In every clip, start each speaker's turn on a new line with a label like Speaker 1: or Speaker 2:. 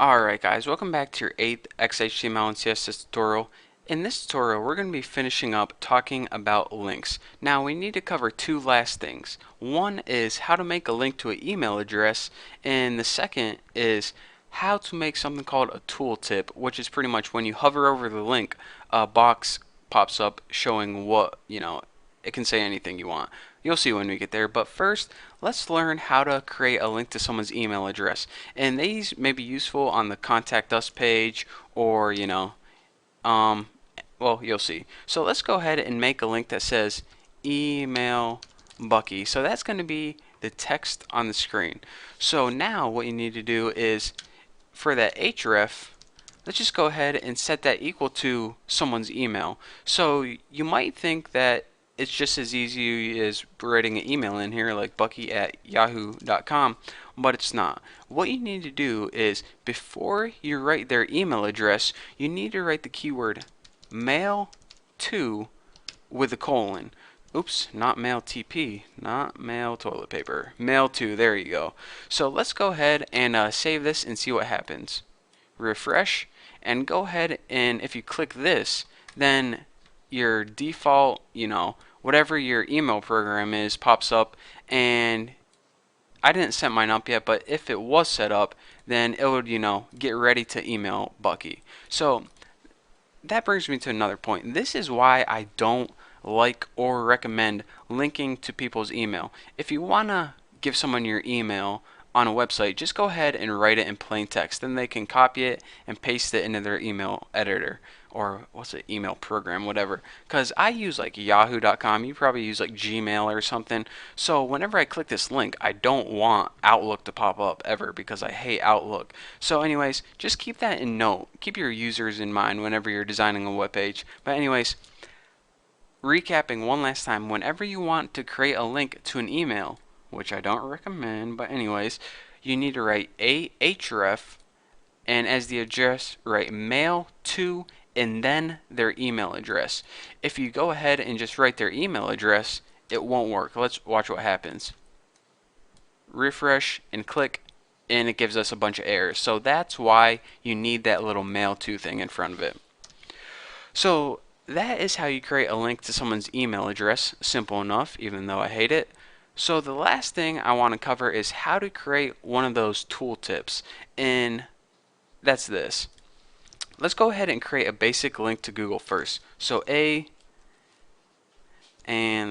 Speaker 1: Alright guys, welcome back to your 8th XHTML and CSS tutorial. In this tutorial, we're going to be finishing up talking about links. Now, we need to cover two last things. One is how to make a link to an email address, and the second is how to make something called a tooltip, which is pretty much when you hover over the link, a box pops up showing what, it can say anything you want. You'll see when we get there, but first, let's learn how to create a link to someone's email address. And these may be useful on the contact us page or, um, well, you'll see. So let's go ahead and make a link that says email Bucky. So that's going to be the text on the screen. So now what you need to do is for that href, let's just go ahead and set that equal to someone's email. So you might think that it's just as easy as writing an email in here like bucky@yahoo.com, but it's not. What you need to do is before you write their email address, you need to write the keyword mail to with a colon. Oops, not mail TP, not mail toilet paper. Mail to, there you go. So let's go ahead and save this and see what happens. Refresh, and go ahead and if you click this, then your default, whatever your email program is pops up, and I didn't set mine up yet, but if it was set up, then it would, get ready to email Bucky. So that brings me to another point. This is why I don't like or recommend linking to people's email. If you want to give someone your email on a website, just go ahead and write it in plain text. Then they can copy it and paste it into their email editor or what's it, email program, whatever. Because I use like yahoo.com, you probably use like Gmail or something. So whenever I click this link, I don't want Outlook to pop up ever because I hate Outlook. So anyways, just keep that in note. Keep your users in mind whenever you're designing a web page. But anyways, recapping one last time, whenever you want to create a link to an email, which I don't recommend, but anyways, you need to write href, and as the address, write mail to, and then their email address. If you go ahead and just write their email address, it won't work. Let's watch what happens. Refresh and click, and it gives us a bunch of errors. So that's why you need that little mail to thing in front of it. So that is how you create a link to someone's email address. Simple enough, even though I hate it. So the last thing I want to cover is how to create one of those tooltips, and that's this. Let's go ahead and create a basic link to Google first. So and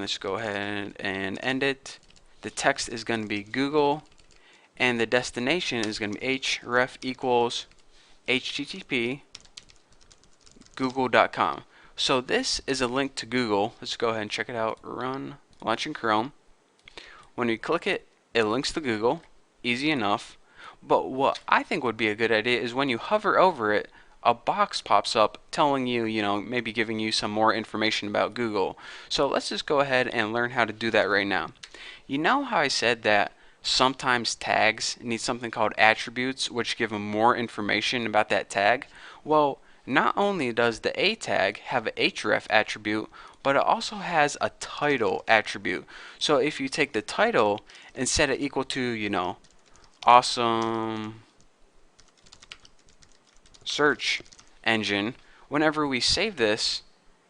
Speaker 1: let's go ahead and end it. The text is going to be Google, and the destination is going to be href equals http google.com. So this is a link to Google. Let's go ahead and check it out. Run, launch in Chrome. When we click it, it links to Google. Easy enough. But what I think would be a good idea is when you hover over it, a box pops up telling you, maybe giving you some more information about Google. So let's just go ahead and learn how to do that right now. You know how I said that sometimes tags need something called attributes, which give them more information about that tag? Well, not only does the a tag have an href attribute, but it also has a title attribute. So if you take the title and set it equal to, awesome search engine, whenever we save this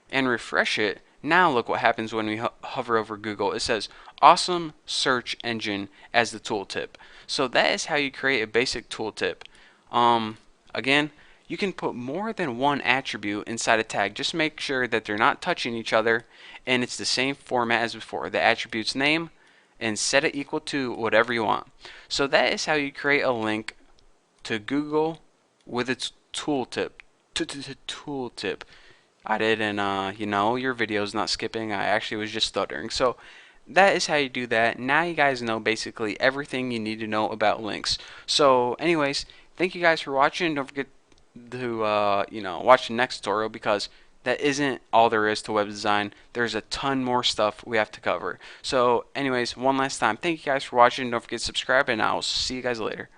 Speaker 1: and refresh it, now look what happens when we hover over Google. It says awesome search engine as the tooltip. So that is how you create a basic tooltip. Again, you can put more than one attribute inside a tag. Just make sure that they're not touching each other and it's the same format as before. The attribute's name, and set it equal to whatever you want. So that is how you create a link to Google with its tooltip. Tooltip. I did, and your video's not skipping. I actually was just stuttering. So that is how you do that. Now you guys know basically everything you need to know about links. So anyways, thank you guys for watching. Don't forget to watch the next tutorial, because that isn't all there is to web design. There's a ton more stuff we have to cover. So anyways, one last time, thank you guys for watching. Don't forget to subscribe, and I'll see you guys later.